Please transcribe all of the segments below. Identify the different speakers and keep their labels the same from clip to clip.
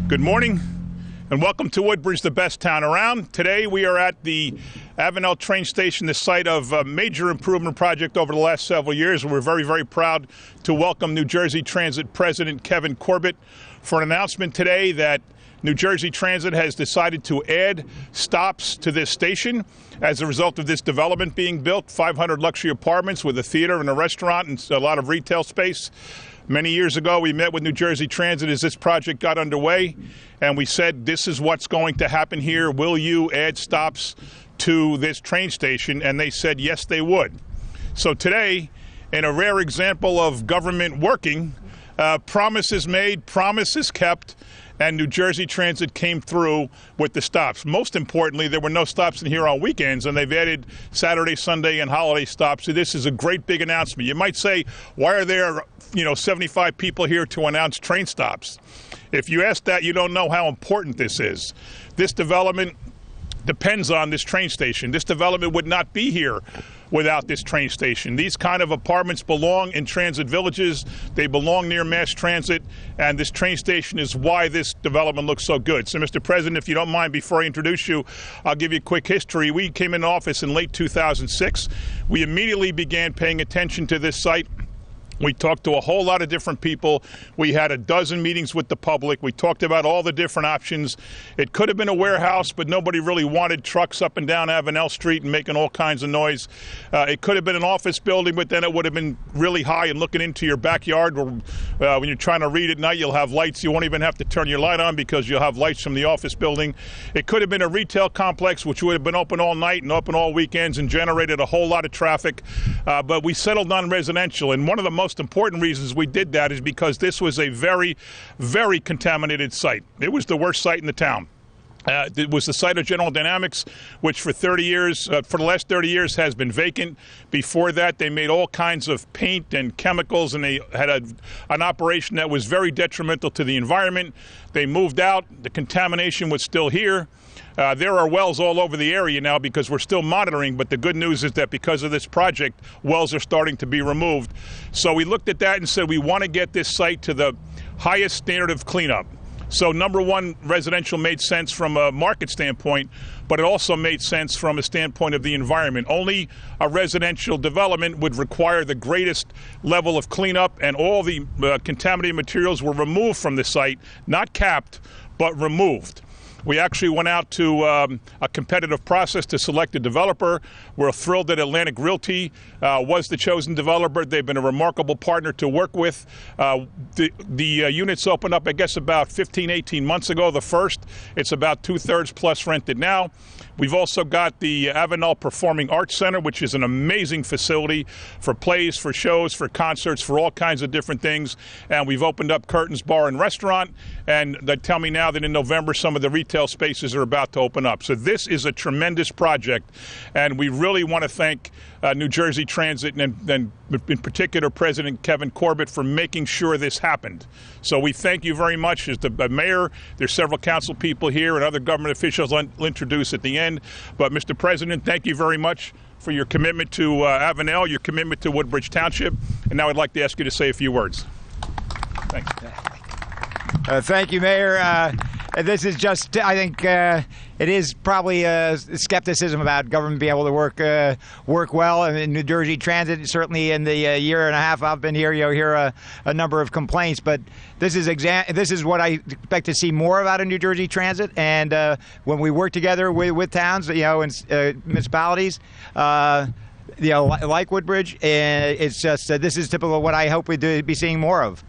Speaker 1: Good morning and welcome to Woodbridge, the best town around. Today we are at the Avenel train station, the site of a major improvement project over the last several years. We're very, very proud to welcome New Jersey Transit President Kevin Corbett for an announcement today that New Jersey Transit has decided to add stops to this station as a result of this development being built, 500 luxury apartments with a theater and a restaurant and a lot of retail space. Many years ago, we met with New Jersey Transit as this project got underway, and we said, this is what's going to happen here. Will you add stops to this train station? And they said, yes, they would. So today, in a rare example of government working, promises made, promises kept, and New Jersey Transit came through with the stops. Most importantly, there were no stops in here on weekends, and they've added Saturday, Sunday, and holiday stops. So this is a great big announcement. You might say, why are there 75 people here to announce train stops? If you ask that, you don't know how important this is. This development depends on this train station. This development would not be here without this train station. These kind of apartments belong in transit villages. They belong near mass transit, and this train station is why this development looks so good. So, Mr. President, if you don't mind, before I introduce you, I'll give you a quick history. We came in office in late 2006. We immediately began paying attention to this site. We talked to a whole lot of different people. We had a dozen meetings with the public. We talked about all the different options. It could have been a warehouse, but nobody really wanted trucks up and down Avenel Street and making all kinds of noise. It could have been an office building, but then it would have been really high and looking into your backyard. When you're trying to read at night, you'll have lights. You won't even have to turn your light on because you'll have lights from the office building. It could have been a retail complex, which would have been open all night and open all weekends and generated a whole lot of traffic. But we settled on residential, and one of the most important reasons we did that is because this was a very, very contaminated site. It was the worst site in the town. It was the site of General Dynamics, which for the last 30 years has been vacant. Before that, they made all kinds of paint and chemicals, and they had an operation that was very detrimental to the environment. They moved out. The contamination was still here. There are wells all over the area now because we're still monitoring, but the good news is that because of this project, wells are starting to be removed. So we looked at that and said we want to get this site to the highest standard of cleanup. So number one, residential made sense from a market standpoint, but it also made sense from a standpoint of the environment. Only a residential development would require the greatest level of cleanup, and all the contaminated materials were removed from the site, not capped, but removed. We actually went out to a competitive process to select a developer. We're thrilled that Atlantic Realty was the chosen developer. They've been a remarkable partner to work with. The units opened up, I guess, about 15, 18 months ago, the first. It's about 2/3 plus rented now. We've also got the Avenel Performing Arts Center, which is an amazing facility for plays, for shows, for concerts, for all kinds of different things. And we've opened up Curtains Bar and Restaurant. And they tell me now that in November, some of the retail spaces are about to open up. So this is a tremendous project. And we really want to thank New Jersey Transit and in particular President Kevin Corbett for making sure this happened. So we thank you very much. As the mayor, there's several council people here and other government officials I'll introduce at the end. But Mr. President, thank you very much for your commitment to Avenel, your commitment to Woodbridge Township. And now I'd like to ask you to say a few words. Thanks.
Speaker 2: Thank you, Mayor. This is just, I think, it is probably skepticism about government being able to work well. And in New Jersey Transit, certainly in the year and a half I've been here, you'll hear a number of complaints. But this is what I expect to see more about in New Jersey Transit. And when we work together with towns, and municipalities, like Woodbridge, it's just this is typical of what I hope we'd be seeing more of.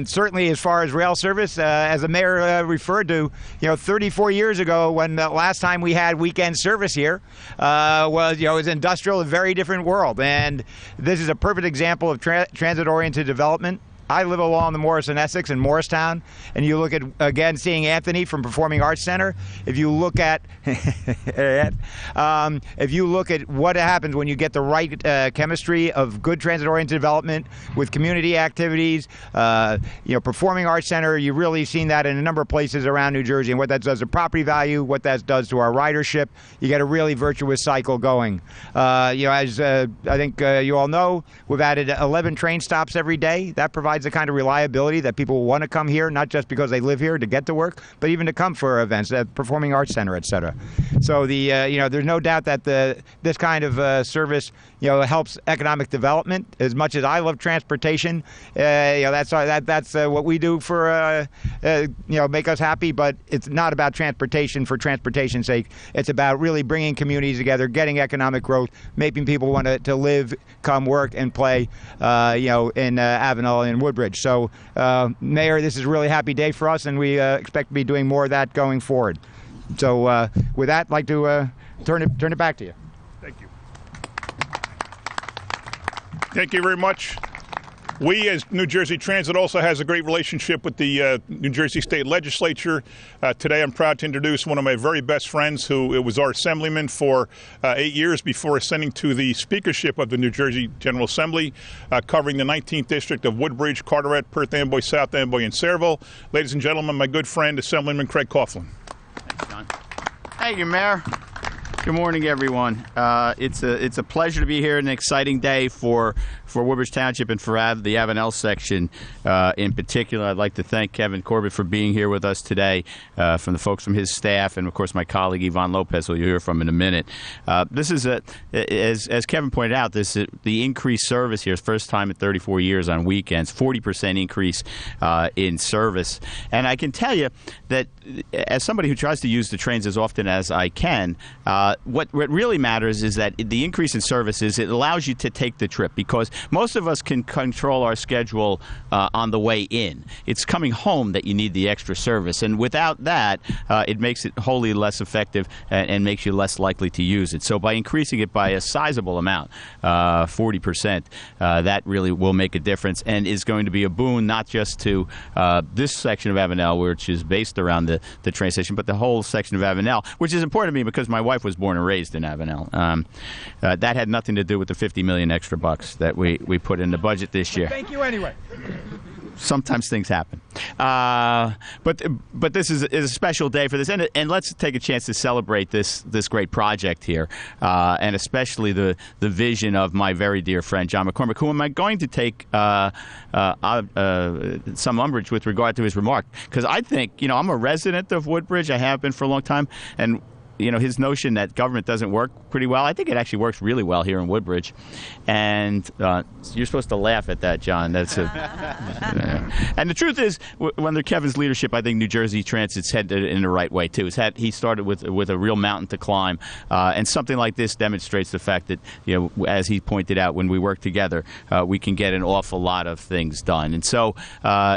Speaker 2: Certainly, as far as rail service, as the mayor referred to, 34 years ago, when the last time we had weekend service here, was industrial, a very different world. And this is a perfect example of transit-oriented development. I live along the Morrison-Essex in Morristown, and you look at, again, seeing Anthony from Performing Arts Center. If you look at what happens when you get the right chemistry of good transit-oriented development with community activities, Performing Arts Center, you've really seen that in a number of places around New Jersey, and what that does to property value, what that does to our ridership. You get a really virtuous cycle going. As I think you all know, we've added 11 train stops every day. That provides provides the kind of reliability that people want to come here, not just because they live here to get to work, but even to come for events, Performing Arts Center, et cetera. So there's no doubt that this kind of service helps economic development. As much as I love transportation, that's what we do for make us happy. But it's not about transportation for transportation's sake. It's about really bringing communities together, getting economic growth, making people want to live, come work, and play, in Avenel and Woodbridge. So, Mayor, this is a really happy day for us, and we expect to be doing more of that going forward. So, with that, I'd like to turn it back to you.
Speaker 1: Thank you. Thank you very much. We, as New Jersey Transit, also has a great relationship with the New Jersey State Legislature. Today I'm proud to introduce one of my very best friends who was our assemblyman for 8 years before ascending to the speakership of the New Jersey General Assembly, covering the 19th District of Woodbridge, Carteret, Perth Amboy, South Amboy, and Sayreville. Ladies and gentlemen, my good friend, Assemblyman Craig Coughlin.
Speaker 3: Thanks, John. Thank you, Mayor. Good morning, everyone. It's a pleasure to be here. An exciting day for Woodbridge Township and for the Avenel section in particular. I'd like to thank Kevin Corbett for being here with us today, from the folks from his staff, and of course my colleague Yvonne Lopez, who you'll hear from in a minute. This is as Kevin pointed out, the increased service here is first time in 34 years on weekends, 40% increase in service, and I can tell you that as somebody who tries to use the trains as often as I can. What really matters is that the increase in services, it allows you to take the trip, because most of us can control our schedule on the way in. It's coming home that you need the extra service, and without that, it makes it wholly less effective and makes you less likely to use it. So by increasing it by a sizable amount, 40%, that really will make a difference and is going to be a boon not just to this section of Avenel, which is based around the train station, but the whole section of Avenel, which is important to me because my wife was born and raised in Avenel. That had nothing to do with the $50 million extra bucks that we put in the budget this year.
Speaker 2: Thank you anyway.
Speaker 3: Sometimes things happen, but this is a special day for this, and let's take a chance to celebrate this great project here, and especially the vision of my very dear friend John McCormick, who am I going to take some umbrage with regard to his remark, because I think I'm a resident of Woodbridge. I have been for a long time, and his notion that government doesn't work pretty well, I think it actually works really well here in Woodbridge. And you're supposed to laugh at that, John. That's And the truth is, under Kevin's leadership, I think New Jersey Transit's headed in the right way, too. He started with a real mountain to climb. And something like this demonstrates the fact that, as he pointed out, when we work together, we can get an awful lot of things done. And so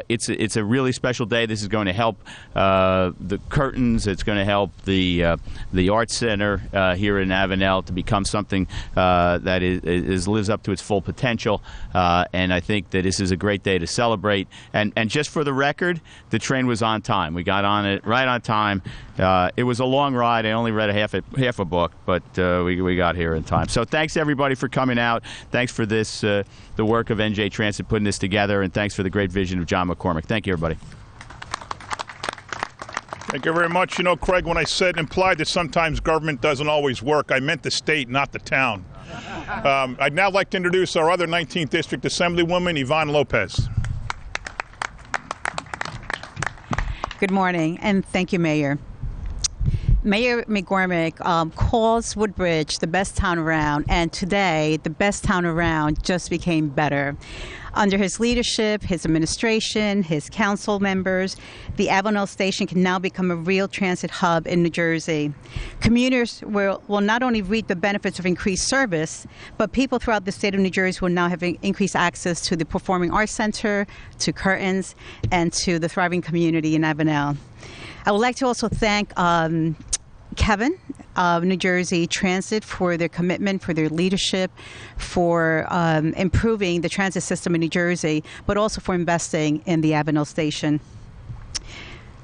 Speaker 3: it's a really special day. This is going to help the curtains. It's going to help the Arts Center here in Avenel to become something that lives up to its full potential, and I think that this is a great day to celebrate. And just for the record, the train was on time. We got on it right on time. It was a long ride. I only read half a book, but we got here in time. So thanks everybody for coming out. Thanks for this the work of NJ Transit putting this together, and thanks for the great vision of John McCormick. Thank you, everybody.
Speaker 1: Thank you very much. Craig, when I implied that sometimes government doesn't always work, I meant the state, not the town. I'd now like to introduce our other 19th District Assemblywoman, Yvonne Lopez.
Speaker 4: Good morning, and thank you, Mayor. Mayor McCormick calls Woodbridge the best town around, and today the best town around just became better. Under his leadership, his administration, his council members, the Avenel station can now become a real transit hub in New Jersey. Commuters will not only reap the benefits of increased service, but people throughout the state of New Jersey will now have increased access to the Performing Arts Center, to curtains, and to the thriving community in Avenel. I would like to also thank Kevin of New Jersey Transit for their commitment, for their leadership, for improving the transit system in New Jersey, but also for investing in the Avenel station.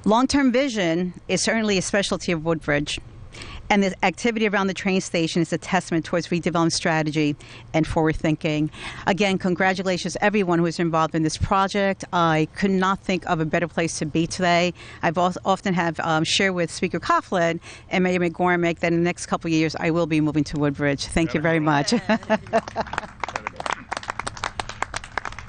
Speaker 4: Long-term vision is certainly a specialty of Woodbridge, and the activity around the train station is a testament towards redevelopment strategy and forward thinking. Again, congratulations to everyone who is involved in this project. I could not think of a better place to be today. I've often have shared with Speaker Coughlin and Mayor McCormick that in the next couple of years I will be moving to Woodbridge. Thank you very much.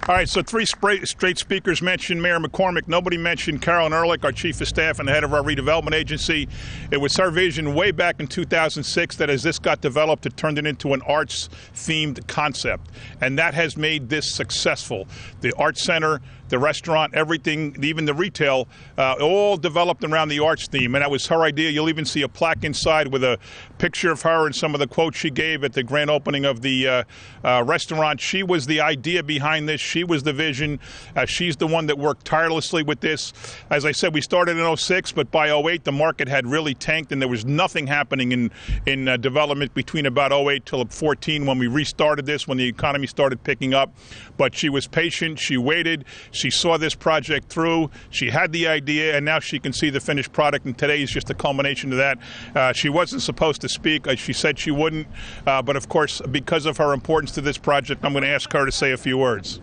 Speaker 1: All right, so three straight speakers mentioned Mayor McCormick. Nobody mentioned Carolyn Ehrlich, our Chief of Staff and the head of our redevelopment agency. It was her vision way back in 2006 that as this got developed, it turned it into an arts-themed concept. And that has made this successful. The Arts Center, the restaurant, everything, even the retail, all developed around the arts theme. And that was her idea. You'll even see a plaque inside with a picture of her and some of the quotes she gave at the grand opening of the restaurant. She was the idea behind this. She was the vision. She's the one that worked tirelessly with this. As I said, we started in 06, but by 08, the market had really tanked, and there was nothing happening in development between about 08 till 14 when we restarted this, when the economy started picking up. But she was patient. She waited. She saw this project through. She had the idea, and now she can see the finished product, and today is just a culmination of that. She wasn't supposed to speak. She said she wouldn't, but of course, because of her importance to this project, I'm going to ask her to say a few words.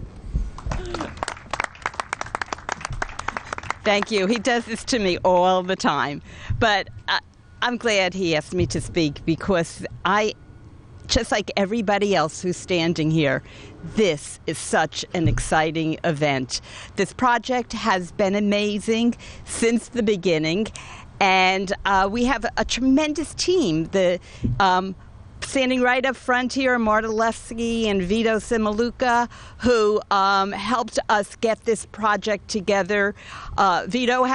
Speaker 5: Thank you. He does this to me all the time. But I'm glad he asked me to speak because just like everybody else who's standing here, this is such an exciting event. This project has been amazing since the beginning, and we have a tremendous team. Standing right up front here, Marta Lefsky and Vito Simaluka, who helped us get this project together. Vito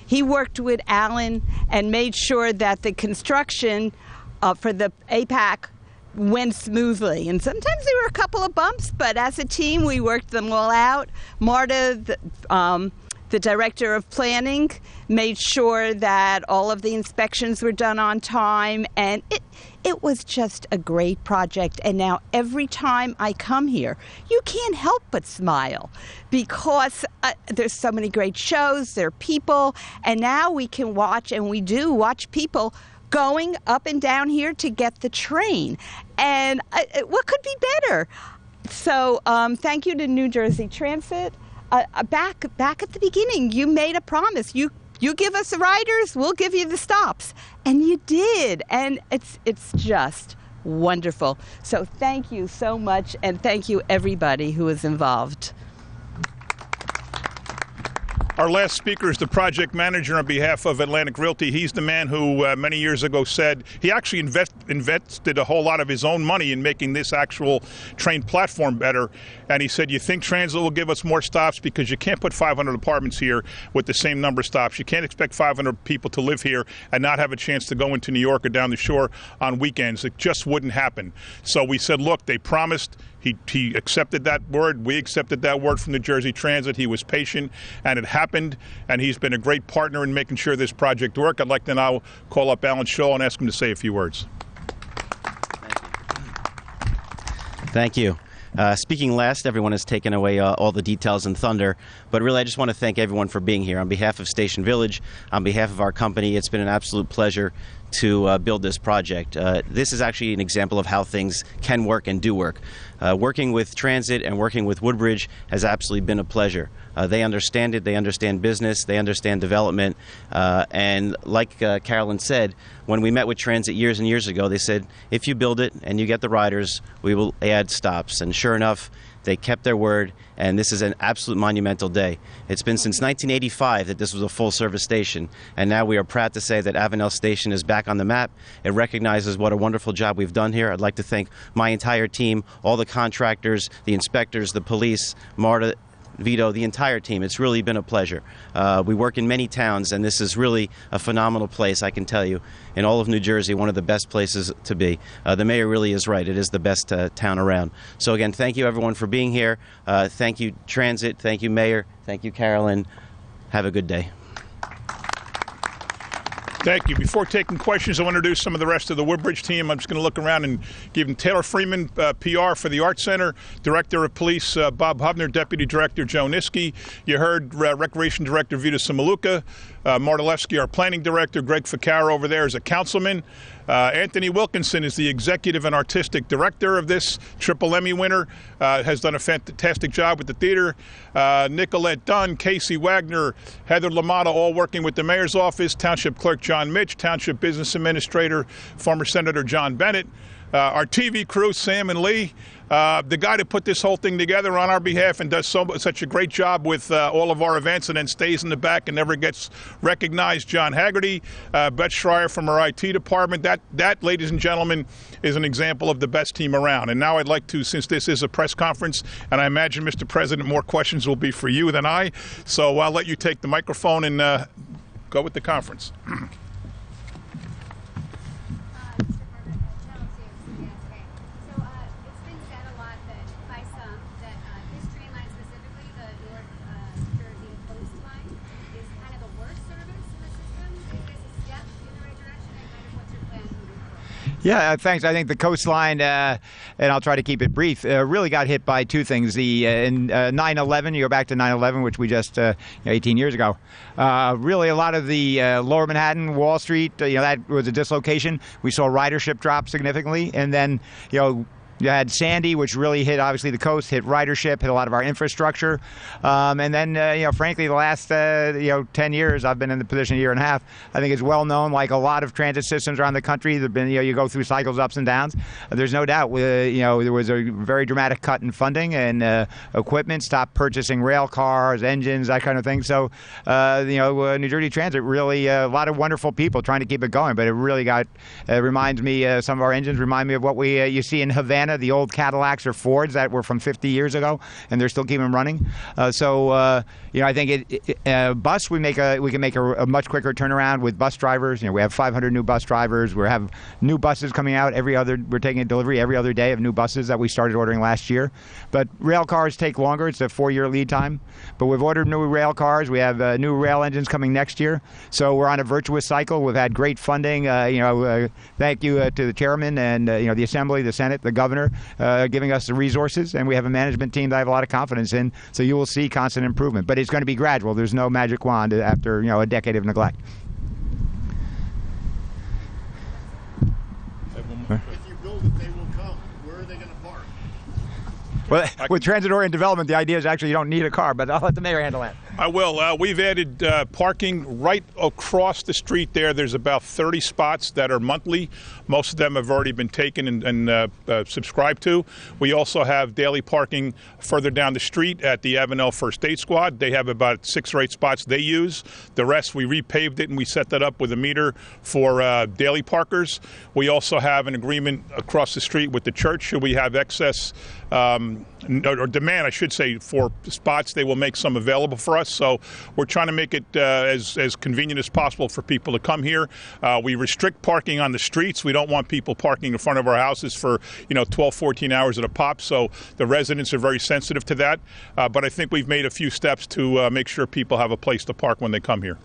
Speaker 5: he worked with Alan and made sure that the construction for the APAC went smoothly. And sometimes there were a couple of bumps, but as a team, we worked them all out. Marta, the director of planning, made sure that all of the inspections were done on time, and it was just a great project. And now every time I come here, you can't help but smile because there's so many great shows, there are people, and now we can watch, and we do watch people going up and down here to get the train. And what could be better? So thank you to New Jersey Transit. Back at the beginning, you made a promise. You give us the riders, we'll give you the stops. And you did. And it's just wonderful. So thank you so much, and thank you everybody who was involved.
Speaker 1: Our last speaker is the project manager on behalf of Atlantic Realty. He's the man who many years ago said he actually invested a whole lot of his own money in making this actual train platform better. And he said, you think transit will give us more stops because you can't put 500 apartments here with the same number of stops. You can't expect 500 people to live here and not have a chance to go into New York or down the shore on weekends. It just wouldn't happen. So we said, look, they promised. He accepted that word. We accepted that word from New Jersey Transit. He was patient, and it happened, and he's been a great partner in making sure this project worked. I'd like to now call up Alan Shaw and ask him to say a few words.
Speaker 6: Thank you. Speaking last, everyone has taken away all the details and thunder, but really I just want to thank everyone for being here. On behalf of Station Village, on behalf of our company, it's been an absolute pleasure to build this project. This is actually an example of how things can work and do work. Working with transit and working with Woodbridge has absolutely been a pleasure. They understand it, they understand business, they understand development, and like Carolyn said, when we met with transit years and years ago, they said, if you build it and you get the riders, we will add stops. And sure enough, they kept their word, and this is an absolute monumental day. It's been since 1985 that this was a full-service station, and now we are proud to say that Avenel Station is back on the map. It recognizes what a wonderful job we've done here. I'd like to thank my entire team, all the contractors, the inspectors, the police, Marta, Vito, the entire team. It's really been a pleasure. We work in many towns, and this is really a phenomenal place, I can tell you. In all of New Jersey, one of the best places to be. The mayor really is right. It is the best town around. So again, thank you everyone for being here. Thank you, Transit. Thank you, Mayor. Thank you, Carolyn. Have a good day.
Speaker 1: Thank you. Before taking questions, I'll introduce some of the rest of the Woodbridge team. I'm just going to look around and give them Taylor Freeman, PR for the Arts Center, Director of Police Bob Hubner, Deputy Director Joe Niski. You heard Recreation Director Vita Simaluka, Marta Lefsky, our Planning Director, Greg Ficarra over there is a councilman. Anthony Wilkinson is the Executive and Artistic Director of this Triple Emmy winner, has done a fantastic job with the theater. Nicolette Dunn, Casey Wagner, Heather LaMotta, all working with the Mayor's Office, Township Clerk John Mitch, Township Business Administrator, former Senator John Bennett, our TV crew, Sam and Lee, the guy that put this whole thing together on our behalf and does such a great job with all of our events and then stays in the back and never gets recognized, John Haggerty, Beth Schreier from our IT department. That, ladies and gentlemen, is an example of the best team around. And now I'd like to, since this is a press conference, and I imagine, Mr. President, more questions will be for you than I, so I'll let you take the microphone and go with the conference.
Speaker 2: Yeah, thanks. I think the coastline, and I'll try to keep it brief, really got hit by two things. In 9/11, you go back to 9/11, which we just 18 years ago. Really, a lot of the Lower Manhattan, Wall Street, that was a dislocation. We saw ridership drop significantly, and then you had Sandy, which really hit, obviously, the coast, hit ridership, hit a lot of our infrastructure. And then, frankly, the last, 10 years, I've been in the position a year and a half, I think it's well known, like a lot of transit systems around the country, there've been, you go through cycles, ups and downs. There's no doubt, there was a very dramatic cut in funding and equipment, stopped purchasing rail cars, engines, that kind of thing. So, New Jersey Transit, really, a lot of wonderful people trying to keep it going, but it really reminds me, some of our engines remind me of what you see in Havana, the old Cadillacs or Fords that were from 50 years ago, and they're still keeping them running. I think bus, we can make a much quicker turnaround with bus drivers. We have 500 new bus drivers. We have new buses coming out we're taking a delivery every other day of new buses that we started ordering last year. But rail cars take longer. It's a 4-year lead time. But we've ordered new rail cars. We have new rail engines coming next year. So we're on a virtuous cycle. We've had great funding. Thank you to the chairman and the Assembly, the Senate, the governor, giving us the resources, and we have a management team that I have a lot of confidence in. So you will see constant improvement, but it's going to be gradual. There's no magic wand after a decade of neglect.
Speaker 7: If you build it, they will come. Where are they going to park?
Speaker 2: Well, with transit-oriented development, the idea is actually you don't need a car, but I'll let the mayor handle that.
Speaker 1: I will. We've added parking right across the street there. There's about 30 spots that are monthly. Most of them have already been taken and subscribed to. We also have daily parking further down the street at the Avenel First Aid Squad. They have about 6 or 8 spots they use. The rest, we repaved it and we set that up with a meter for daily parkers. We also have an agreement across the street with the church. Should we have excess or demand, I should say, for spots, they will make some available for us. So we're trying to make it as convenient as possible for people to come here. We restrict parking on the streets. We don't want people parking in front of our houses for 12, 14 hours at a pop. So the residents are very sensitive to that. But I think we've made a few steps to make sure people have a place to park when they come here.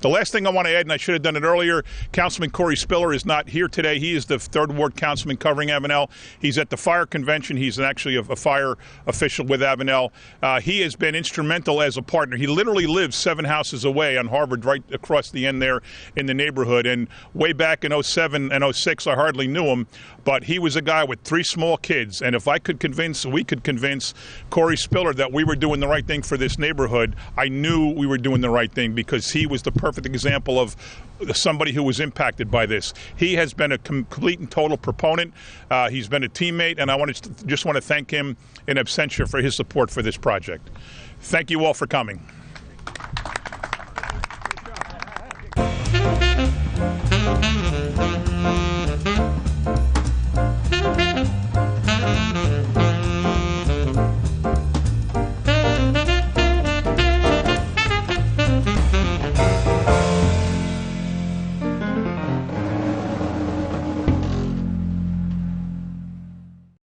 Speaker 1: The last thing I want to add, and I should have done it earlier, Councilman Corey Spiller is not here today. He is the 3rd Ward Councilman covering Avenel. He's at the fire convention. He's actually a fire official with Avenel. He has been instrumental as a partner. He literally lives 7 houses away on Harvard, right across the end there in the neighborhood. And way back in 07 and 06, I hardly knew him, but he was a guy with 3 small kids. And if we could convince Corey Spiller that we were doing the right thing for this neighborhood, I knew we were doing the right thing because he was the perfect example of somebody who was impacted by this. He has been a complete and total proponent. He's been a teammate, and I just want to thank him in absentia for his support for this project. Thank you all for coming.